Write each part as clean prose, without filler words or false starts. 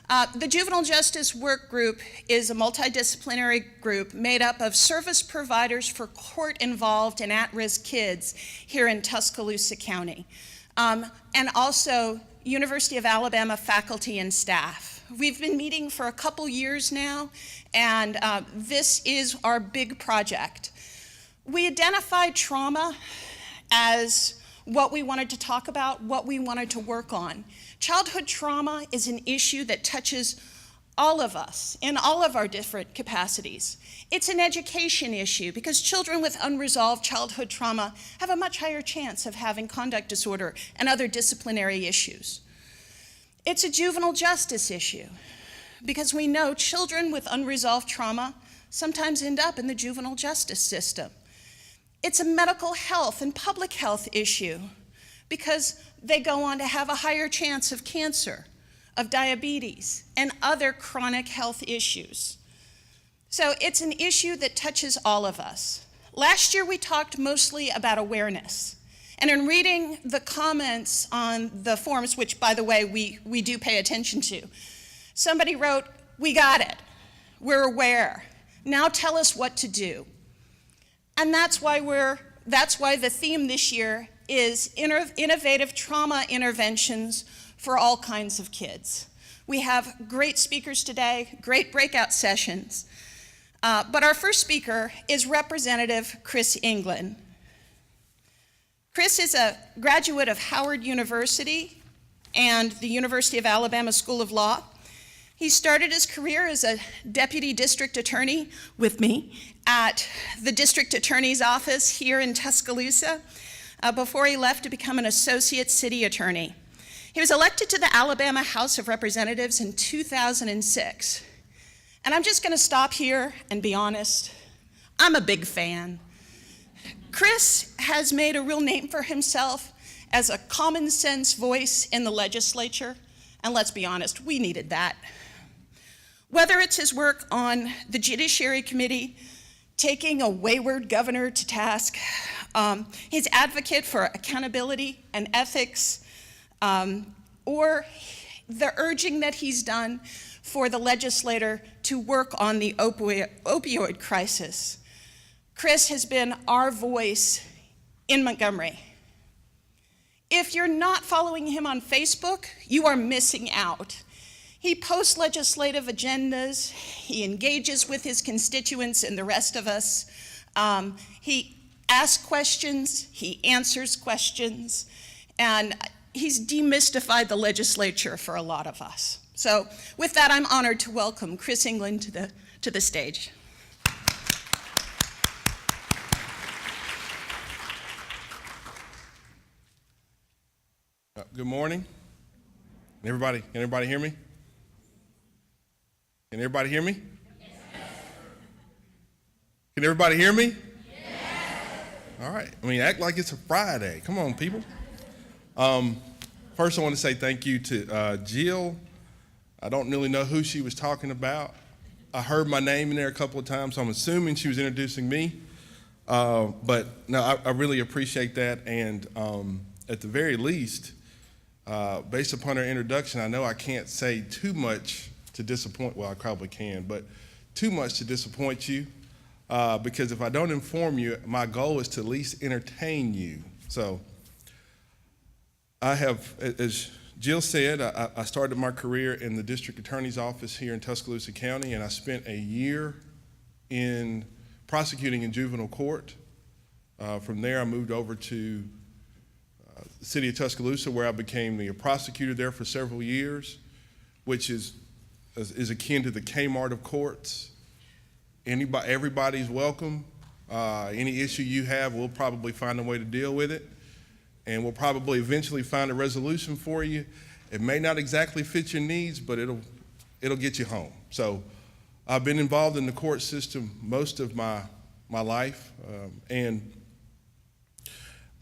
The Juvenile Justice Work Group is a multidisciplinary group made up of service providers for court-involved and at-risk kids here in Tuscaloosa County, and also University of Alabama faculty and staff. We've been meeting for a couple years now, and this is our big project. We identified trauma as what we wanted to talk about, what we wanted to work on. Childhood trauma is an issue that touches all of us in all of our different capacities. It's an education issue because children with unresolved childhood trauma have a much higher chance of having conduct disorder and other disciplinary issues. It's a juvenile justice issue because we know children with unresolved trauma sometimes end up in the juvenile justice system. It's a medical health and public health issue because they go on to have a higher chance of cancer, of diabetes, and other chronic health issues. So it's an issue that touches all of us. Last year we talked mostly about awareness. And in reading the comments on the forums, which by the way we do pay attention to, somebody wrote, "We got it, we're aware, now tell us what to do." And that's why the theme this year is innovative trauma interventions for all kinds of kids. We have great speakers today, great breakout sessions. But our first speaker is Representative Chris England. Chris is a graduate of Howard University and the University of Alabama School of Law. He started his career as a deputy district attorney with me at the district attorney's office here in Tuscaloosa before he left to become an associate city attorney. He was elected to the Alabama House of Representatives in 2006. And I'm just gonna stop here and be honest, I'm a big fan. Chris has made a real name for himself as a common sense voice in the legislature, and let's be honest, we needed that. Whether it's his work on the Judiciary Committee, taking a wayward governor to task, his advocate for accountability and ethics, or the urging that he's done for the legislator to work on the opioid crisis. Chris has been our voice in Montgomery. If you're not following him on Facebook, you are missing out. He posts legislative agendas, he engages with his constituents and the rest of us. He asks questions, he answers questions, and he's demystified the legislature for a lot of us. So with that, I'm honored to welcome Chris England to the stage. Good morning. Can everybody hear me? Can everybody hear me? Yes. Can everybody hear me? Yes. All right. I mean, act like it's a Friday. Come on, people. First, I want to say thank you to Jill. I don't really know who she was talking about. I heard my name in there a couple of times, so I'm assuming she was introducing me. But no, I really appreciate that. And at the very least, based upon her introduction, I know I can't say too much to disappoint, well, I probably can, but too much to disappoint you, because if I don't inform you, my goal is to at least entertain you. So I have, as Jill said, I started my career in the district attorney's office here in Tuscaloosa County, and I spent a year in prosecuting in juvenile court. From there, I moved over to the city of Tuscaloosa, where I became the prosecutor there for several years, which is akin to the Kmart of courts. Everybody's welcome. Any issue you have, we'll probably find a way to deal with it, and we'll probably eventually find a resolution for you. It may not exactly fit your needs, but it'll get you home. So I've been involved in the court system most of my life, and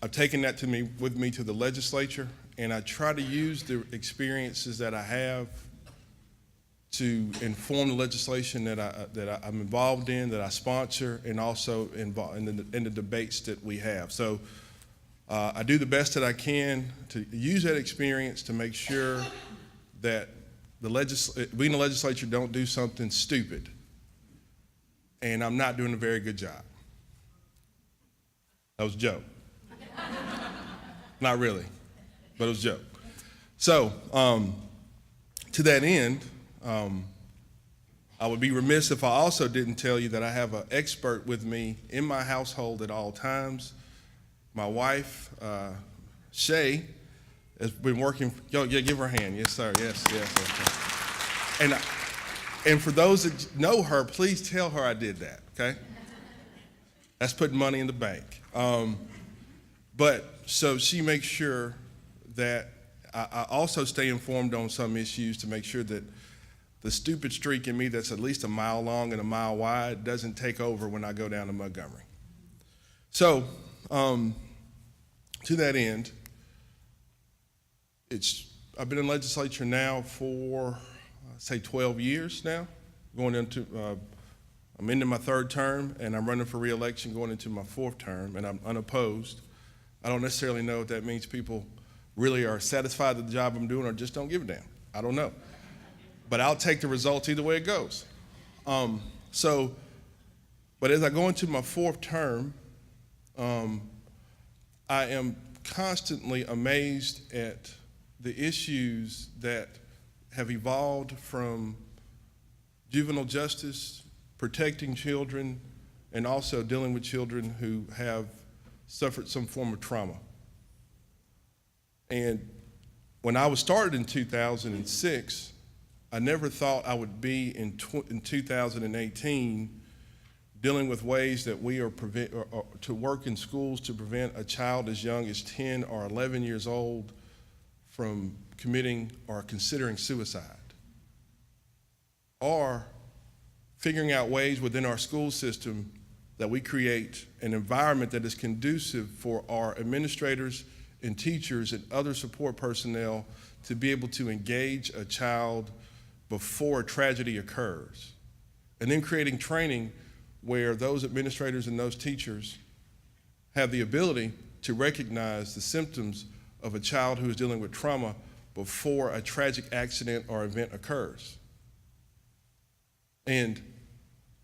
I've taken that with me to the legislature, and I try to use the experiences that I have to inform the legislation that I'm involved in, that I sponsor, and also involved in the debates that we have. So I do the best that I can to use that experience to make sure that we in the legislature don't do something stupid, and I'm not doing a very good job. That was a joke. Not really, but it was a joke. So, to that end, I would be remiss if I also didn't tell you that I have an expert with me in my household at all times. My wife, Shay, has been working. Yo, yeah, give her a hand. Yes, sir. Yes. And for those that know her, please tell her I did that. Okay. That's putting money in the bank. But so she makes sure that I also stay informed on some issues to make sure that the stupid streak in me that's at least a mile long and a mile wide doesn't take over when I go down to Montgomery. So, to that end, I've been in legislature now for, say, 12 years now, I'm into my third term, and I'm running for re-election going into my fourth term, and I'm unopposed. I don't necessarily know if that means people really are satisfied with the job I'm doing or just don't give a damn. I don't know. But I'll take the results either way it goes. But as I go into my fourth term, I am constantly amazed at the issues that have evolved from juvenile justice, protecting children, and also dealing with children who have suffered some form of trauma. And when I was started in 2006, I never thought I would be in 2018 dealing with ways that we are to work in schools to prevent a child as young as 10 or 11 years old from committing or considering suicide, or figuring out ways within our school system that we create an environment that is conducive for our administrators and teachers and other support personnel to be able to engage a child before a tragedy occurs. And then creating training where those administrators and those teachers have the ability to recognize the symptoms of a child who is dealing with trauma before a tragic accident or event occurs. And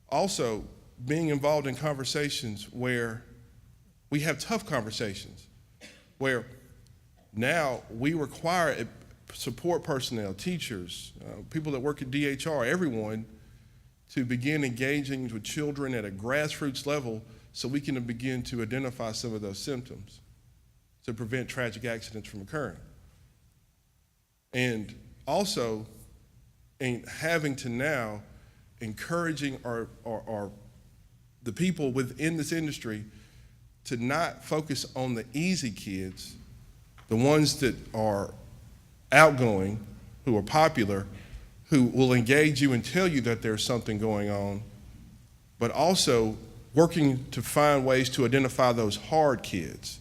also being involved in conversations where we have tough conversations, where now we require support personnel, teachers, people that work at DHR, everyone, to begin engaging with children at a grassroots level so we can begin to identify some of those symptoms to prevent tragic accidents from occurring. And also in having to now encouraging the people within this industry to not focus on the easy kids, the ones that are outgoing, who are popular, who will engage you and tell you that there's something going on, but also working to find ways to identify those hard kids,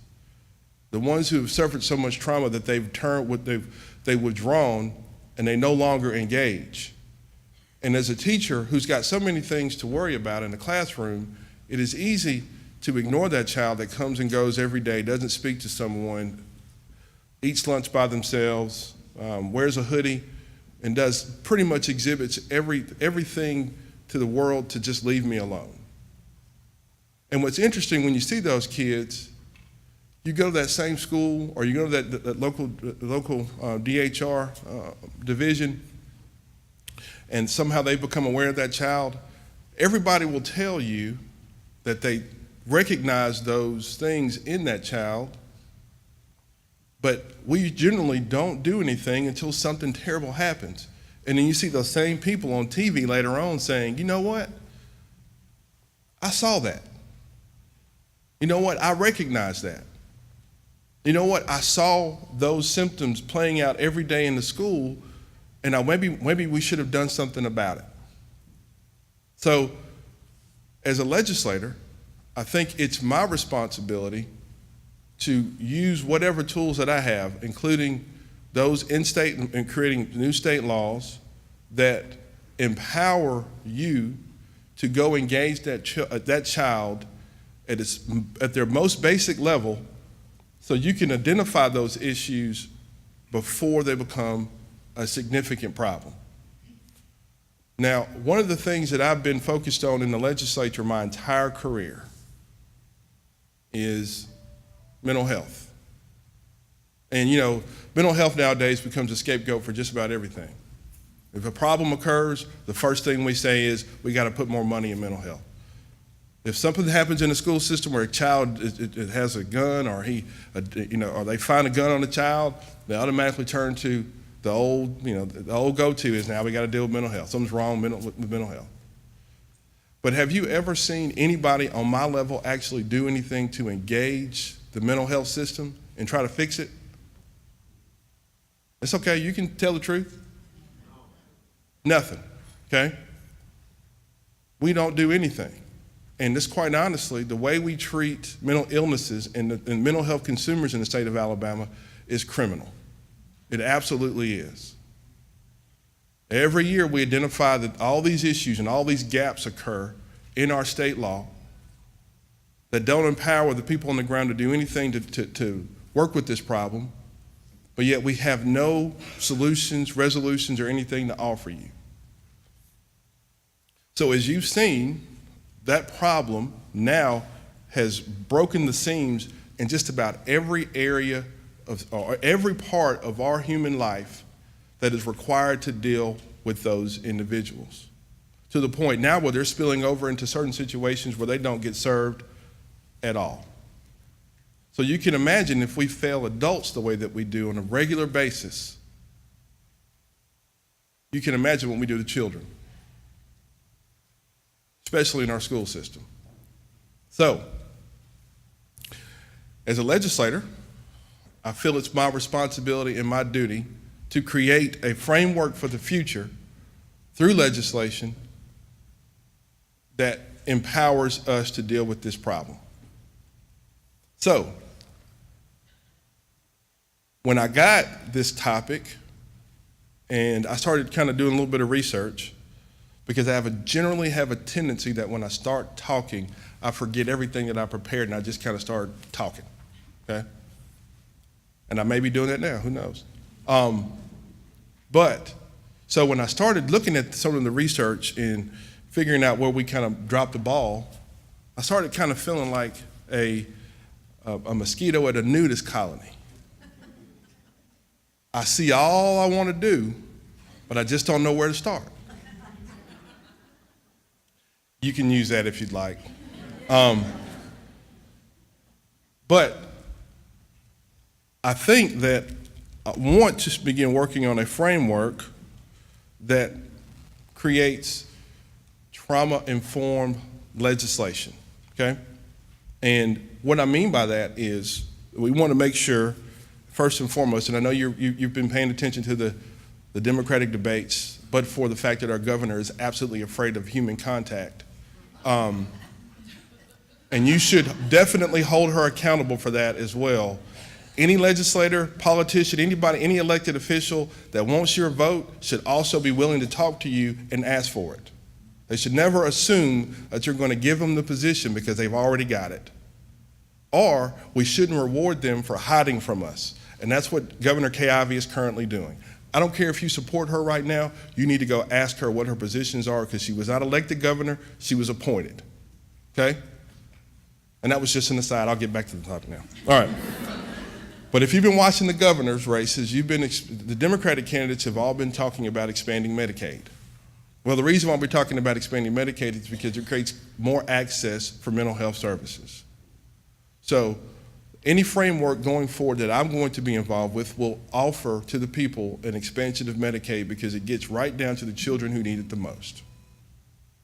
the ones who have suffered so much trauma that they've withdrawn and they no longer engage. And as a teacher who's got so many things to worry about in the classroom, it is easy to ignore that child that comes and goes every day, doesn't speak to someone, eats lunch by themselves, wears a hoodie, and does pretty much exhibits everything to the world to just leave me alone. And what's interesting, when you see those kids, you go to that same school or you go to that local DHR division, and somehow they become aware of that child, everybody will tell you that they recognize those things in that child, but we generally don't do anything until something terrible happens. And then you see those same people on TV later on saying, you know what? I saw that. You know what? I recognize that. You know what? I saw those symptoms playing out every day in the school, and maybe we should have done something about it. So, as a legislator, I think it's my responsibility to use whatever tools that I have, including those in state and creating new state laws that empower you to go engage that child at their most basic level, so you can identify those issues before they become a significant problem. Now, one of the things that I've been focused on in the legislature my entire career is mental health. And you know, mental health nowadays becomes a scapegoat for just about everything. If a problem occurs, the first thing we say is we got to put more money in mental health. If something happens in the school system where a child it has a gun, or or they find a gun on a child, they automatically turn to the old go-to is now we got to deal with mental health. Something's wrong with mental health. But have you ever seen anybody on my level actually do anything to engage the mental health system and try to fix it? It's okay, you can tell the truth. Nothing, okay? We don't do anything. And this, quite honestly, the way we treat mental illnesses and mental health consumers in the state of Alabama is criminal. It absolutely is. Every year we identify that all these issues and all these gaps occur in our state law that don't empower the people on the ground to do anything to work with this problem, but yet we have no solutions, resolutions, or anything to offer you. So as you've seen, that problem now has broken the seams in just about every area or every part of our human life that is required to deal with those individuals, to the point now where they're spilling over into certain situations where they don't get served at all. So you can imagine if we fail adults the way that we do on a regular basis, you can imagine what we do to children, especially in our school system. So, as a legislator, I feel it's my responsibility and my duty to create a framework for the future through legislation that empowers us to deal with this problem. So, when I got this topic and I started kind of doing a little bit of research, because I generally have a tendency that when I start talking, I forget everything that I prepared and I just kind of start talking, okay? And I may be doing that now, who knows? So when I started looking at some of the research and figuring out where we kind of dropped the ball, I started kind of feeling like a mosquito at a nudist colony. I see all I want to do, but I just don't know where to start. You can use that if you'd like. But I think that I want to begin working on a framework that creates trauma-informed legislation, okay? And what I mean by that is we want to make sure, first and foremost, and I know you've been paying attention to the Democratic debates, but for the fact that our governor is absolutely afraid of human contact. And you should definitely hold her accountable for that as well. Any legislator, politician, anybody, any elected official that wants your vote should also be willing to talk to you and ask for it. They should never assume that you're going to give them the position because they've already got it. Or we shouldn't reward them for hiding from us. And that's what Governor Kay Ivey is currently doing. I don't care if you support her right now, you need to go ask her what her positions are because she was not elected governor, she was appointed, okay? And that was just an aside, I'll get back to the topic now. All right. But if you've been watching the governor's races, the Democratic candidates have all been talking about expanding Medicaid. Well, the reason why we're talking about expanding Medicaid is because it creates more access for mental health services. So any framework going forward that I'm going to be involved with will offer to the people an expansion of Medicaid because it gets right down to the children who need it the most.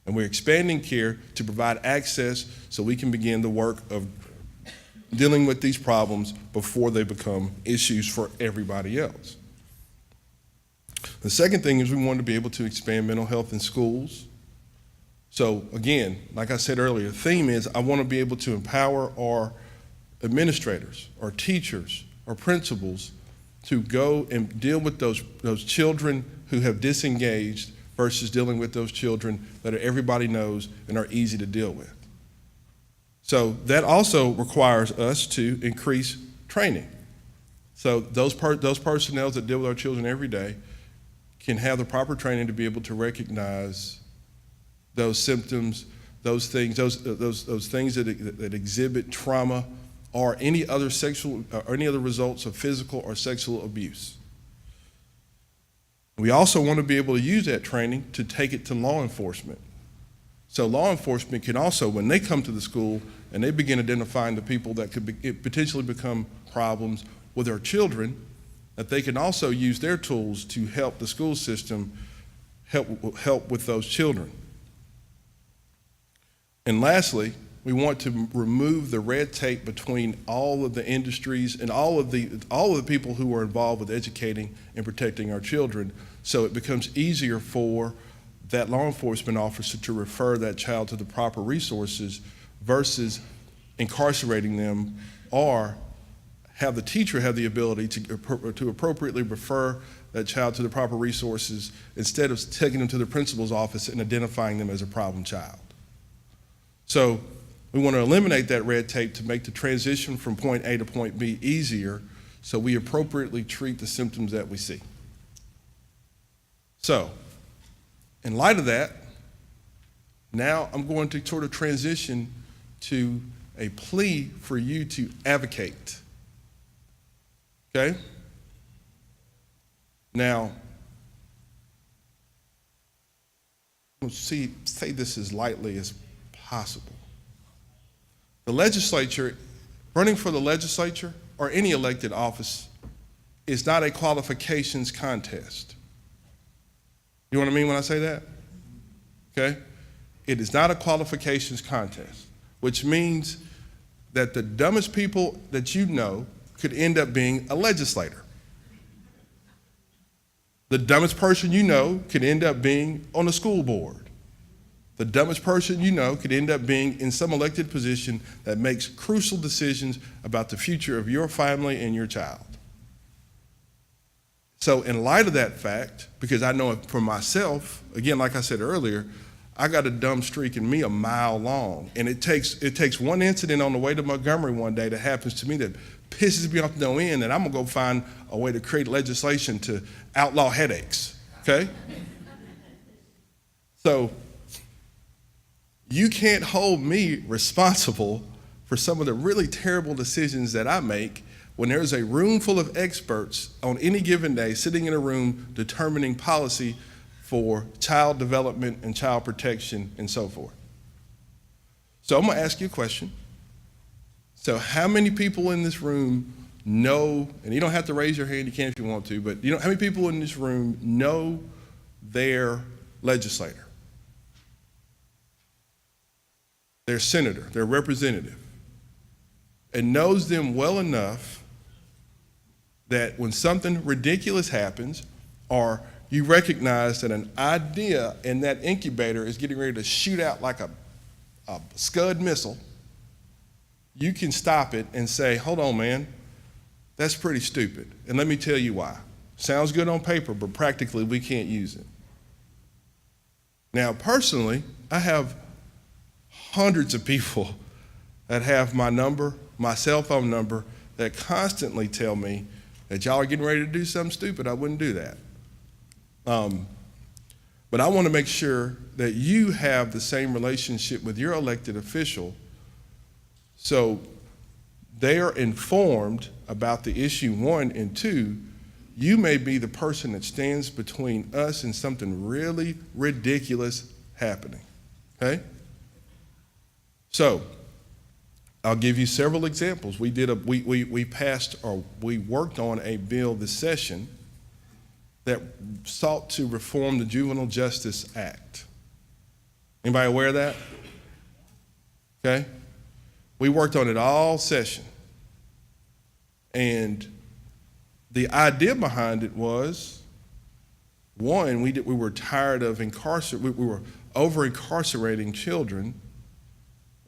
And we're expanding care to provide access so we can begin the work of dealing with these problems before they become issues for everybody else. The second thing is we want to be able to expand mental health in schools. So again, like I said earlier, the theme is I want to be able to empower our administrators, our teachers, our principals to go and deal with those children who have disengaged versus dealing with those children that everybody knows and are easy to deal with. So that also requires us to increase training. So those personnel that deal with our children every day can have the proper training to be able to recognize those symptoms, those things that exhibit trauma or any other results of physical or sexual abuse. We also want to be able to use that training to take it to law enforcement. So law enforcement can also, when they come to the school and they begin identifying the people that could potentially become problems with our children, that they can also use their tools to help the school system help with those children. And lastly, we want to remove the red tape between all of the industries and all of the people who are involved with educating and protecting our children, so it becomes easier for that law enforcement officer to refer that child to the proper resources versus incarcerating them, or have the teacher have the ability to appropriately refer that child to the proper resources instead of taking them to the principal's office and identifying them as a problem child. So we want to eliminate that red tape to make the transition from point A to point B easier, so we appropriately treat the symptoms that we see. So, in light of that, now I'm going to sort of transition to a plea for you to advocate. Okay? Now, let's say this as lightly as possible. The legislature, running for the legislature or any elected office, is not a qualifications contest. You know what I mean when I say that? Okay? It is not a qualifications contest, which means that the dumbest people that you know could end up being a legislator. The dumbest person you know could end up being on a school board. The dumbest person you know could end up being in some elected position that makes crucial decisions about the future of your family and your child. So in light of that fact, because I know it for myself, again, like I said earlier, I got a dumb streak in me a mile long. And it takes one incident on the way to Montgomery one day that happens to me that pisses me off no end, and I'm gonna go find a way to create legislation to outlaw headaches, okay? So you can't hold me responsible for some of the really terrible decisions that I make when there's a room full of experts on any given day sitting in a room determining policy for child development and child protection and so forth. So I'm gonna ask you a question. So how many people in this room know, and you don't have to raise your hand, you can if you want to, but how many people in this room know their legislator, their senator, their representative, and knows them well enough that when something ridiculous happens, or you recognize that an idea in that incubator is getting ready to shoot out like a Scud missile, you can stop it and say, hold on, man, that's pretty stupid. And let me tell you why. Sounds good on paper, but practically we can't use it. Now, personally, I have hundreds of people that have my number, my cell phone number, that constantly tell me that y'all are getting ready to do something stupid. I wouldn't do that. But I want to make sure that you have the same relationship with your elected official, so they are informed about the issue, one, and two, you may be the person that stands between us and something really ridiculous happening, okay? So I'll give you several examples. We worked on a bill this session that sought to reform the Juvenile Justice Act. Anybody aware of that? Okay? We worked on it all session. And the idea behind it was, one, we were tired of we were over-incarcerating children,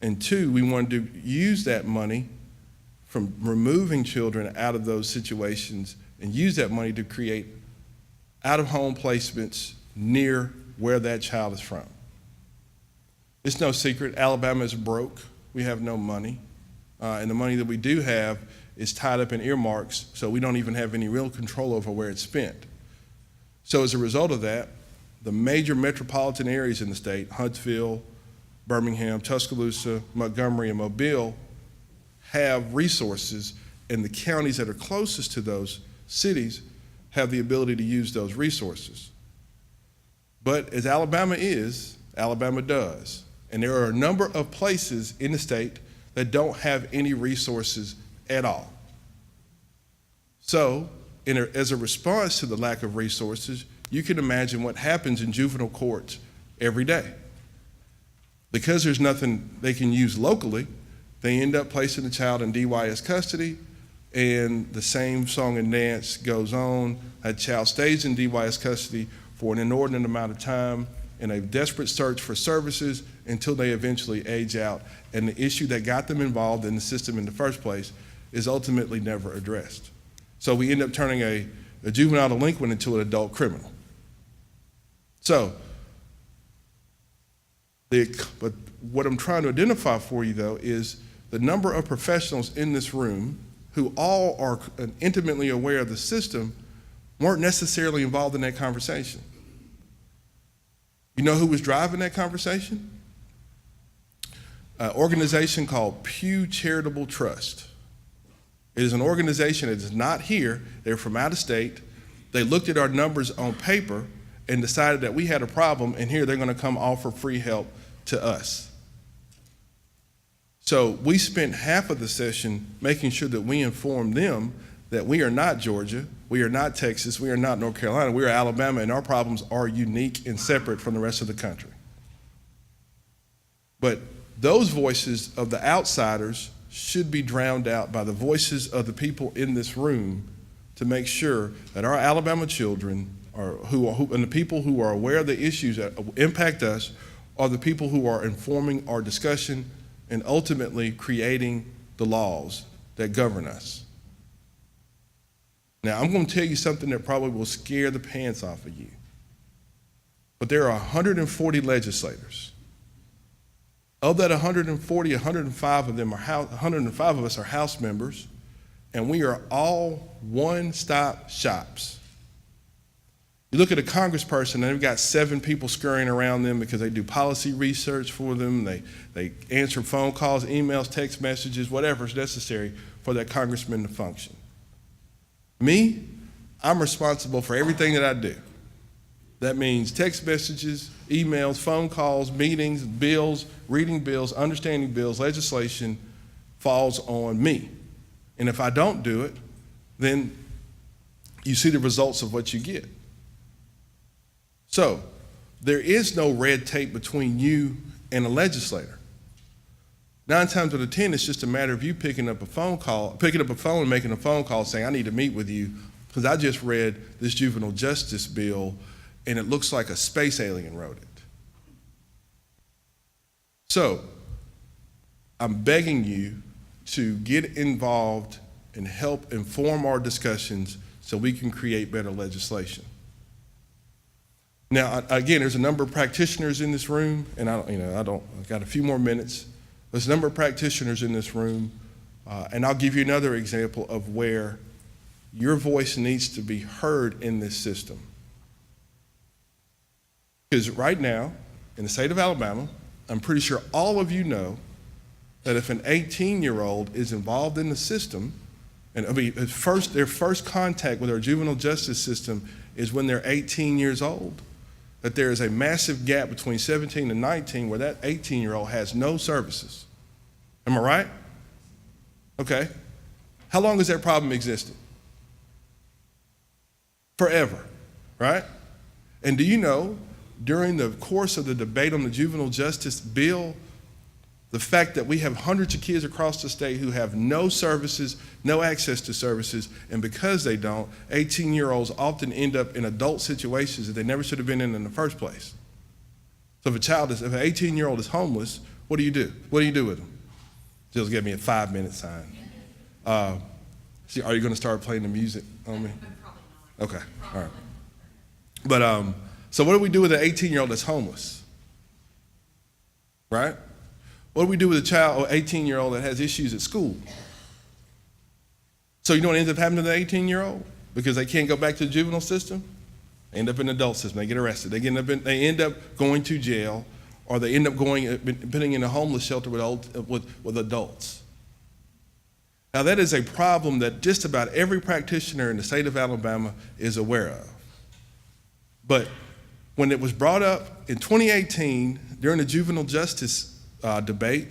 and two, we wanted to use that money from removing children out of those situations and use that money to create out-of-home placements near where that child is from. It's no secret, Alabama is broke. We have no money. And the money that we do have is tied up in earmarks, so we don't even have any real control over where it's spent. So as a result of that, the major metropolitan areas in the state, Huntsville, Birmingham, Tuscaloosa, Montgomery, and Mobile, have resources, and the counties that are closest to those cities have the ability to use those resources. But as Alabama is, Alabama does. And there are a number of places in the state that don't have any resources at all. So, as a response to the lack of resources, you can imagine what happens in juvenile courts every day. Because there's nothing they can use locally, they end up placing the child in DYS custody, and the same song and dance goes on. That child stays in DYS custody for an inordinate amount of time in a desperate search for services until they eventually age out, and the issue that got them involved in the system in the first place is ultimately never addressed. So we end up turning a juvenile delinquent into an adult criminal. So, but what I'm trying to identify for you, though, is the number of professionals in this room who all are intimately aware of the system weren't necessarily involved in that conversation. You know who was driving that conversation? An organization called Pew Charitable Trust. It is an organization that is not here. They're from out of state. They looked at our numbers on paper and decided that we had a problem, and here they're going to come offer free help to us. So we spent half of the session making sure that we informed them that we are not Georgia, we are not Texas, we are not North Carolina, we are Alabama, and our problems are unique and separate from the rest of the country. But those voices of the outsiders should be drowned out by the voices of the people in this room to make sure that our Alabama children and the people who are aware of the issues that impact us are the people who are informing our discussion and ultimately creating the laws that govern us. Now, I'm going to tell you something that probably will scare the pants off of you. But there are 140 legislators. Of that 140, 105 of them are 105 of us are House members, and we are all one-stop shops. You look at a congressperson, and they've got 7 people scurrying around them because they do policy research for them. They answer phone calls, emails, text messages, whatever is necessary for that congressman to function. Me, I'm responsible for everything that I do. That means text messages, emails, phone calls, meetings, bills, reading bills, understanding bills, legislation falls on me. And if I don't do it, then you see the results of what you get. So there is no red tape between you and a legislator. 9 times out of 10, it's just a matter of you picking up a phone and making a phone call saying, I need to meet with you because I just read this juvenile justice bill and it looks like a space alien wrote it. So I'm begging you to get involved and help inform our discussions so we can create better legislation. Now, again, there's a number of practitioners in this room, and I've got a few more minutes. There's a number of practitioners in this room, and I'll give you another example of where your voice needs to be heard in this system. Because right now, in the state of Alabama, I'm pretty sure all of you know that if an 18-year-old is involved in the system, and their first contact with our juvenile justice system is when they're 18 years old, that there is a massive gap between 17 and 19 where that 18-year-old has no services. Am I right? Okay. How long has that problem existed? Forever, right? And do you know, during the course of the debate on the juvenile justice bill, the fact that we have hundreds of kids across the state who have no services, no access to services, and because they don't, 18-year-olds often end up in adult situations that they never should have been in the first place. So if an 18-year-old is homeless, what do you do? What do you do with them? Jill's gave me a 5-minute sign. Are you going to start playing the music on me? Probably not. Okay, all right. But so what do we do with an 18-year-old that's homeless? Right? What do we do with a child or 18-year-old that has issues at school? So you know what ends up happening to the 18-year-old? Because they can't go back to the juvenile system? end up in the adult system, they get arrested, they end up going to jail, or they end up putting in a homeless shelter with adults. Now that is a problem that just about every practitioner in the state of Alabama is aware of. But when it was brought up in 2018 during the juvenile justice debate,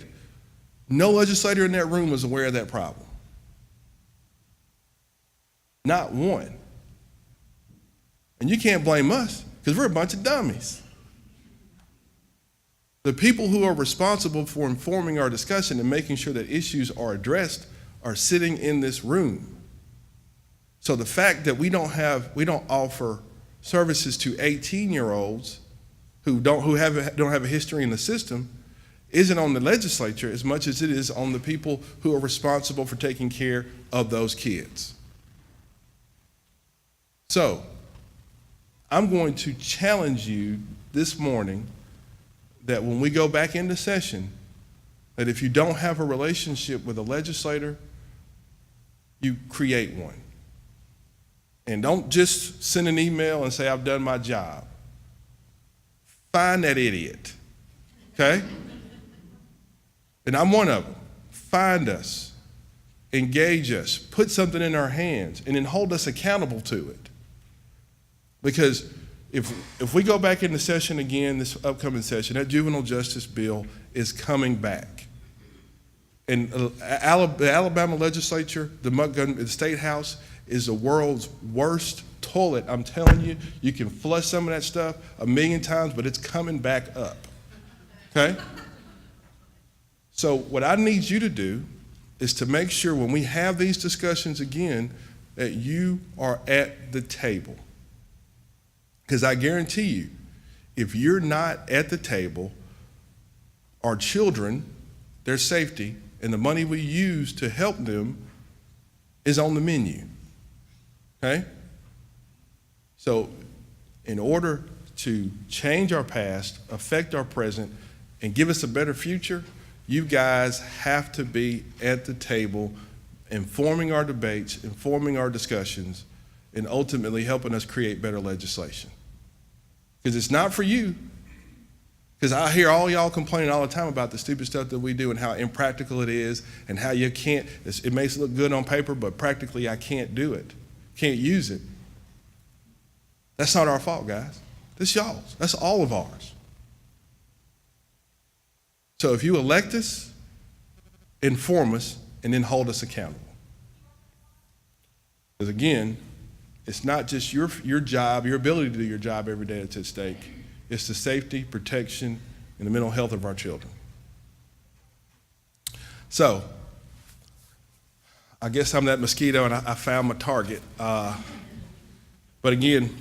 no legislator in that room was aware of that problem. Not one. And you can't blame us, because we're a bunch of dummies. The people who are responsible for informing our discussion and making sure that issues are addressed are sitting in this room. So the fact that we don't offer services to 18-year-olds who don't have a history in the system isn't on the legislature as much as it is on the people who are responsible for taking care of those kids. So I'm going to challenge you this morning that when we go back into session, that if you don't have a relationship with a legislator, you create one. And don't just send an email and say, I've done my job. Find that idiot, okay? And I'm one of them. Find us, engage us, put something in our hands, and then hold us accountable to it. Because if we go back into session again, this upcoming session, that juvenile justice bill is coming back. And the Alabama legislature, the state house, is the world's worst toilet. I'm telling you, you can flush some of that stuff 1,000,000 times, but it's coming back up, okay? So what I need you to do is to make sure when we have these discussions again, that you are at the table. Because I guarantee you, if you're not at the table, our children, their safety, and the money we use to help them is on the menu, okay? So in order to change our past, affect our present, and give us a better future, you guys have to be at the table informing our debates, informing our discussions, and ultimately helping us create better legislation. Because it's not for you. Because I hear all y'all complaining all the time about the stupid stuff that we do and how impractical it is and how you can't, it makes it look good on paper, but practically I can't do it, can't use it. That's not our fault, guys. That's y'all's. That's all of ours. So if you elect us, inform us, and then hold us accountable. Because again, it's not just your job, your ability to do your job every day that's at stake. It's the safety, protection, and the mental health of our children. So, I guess I'm that mosquito and I found my target. But again,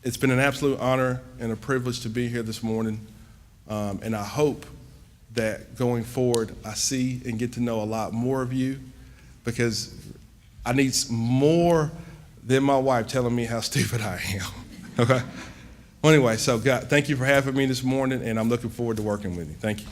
it's been an absolute honor and a privilege to be here this morning. And I hope that going forward, I see and get to know a lot more of you, because I need more than my wife telling me how stupid I am, okay? Well, anyway, so God, thank you for having me this morning, and I'm looking forward to working with you. Thank you.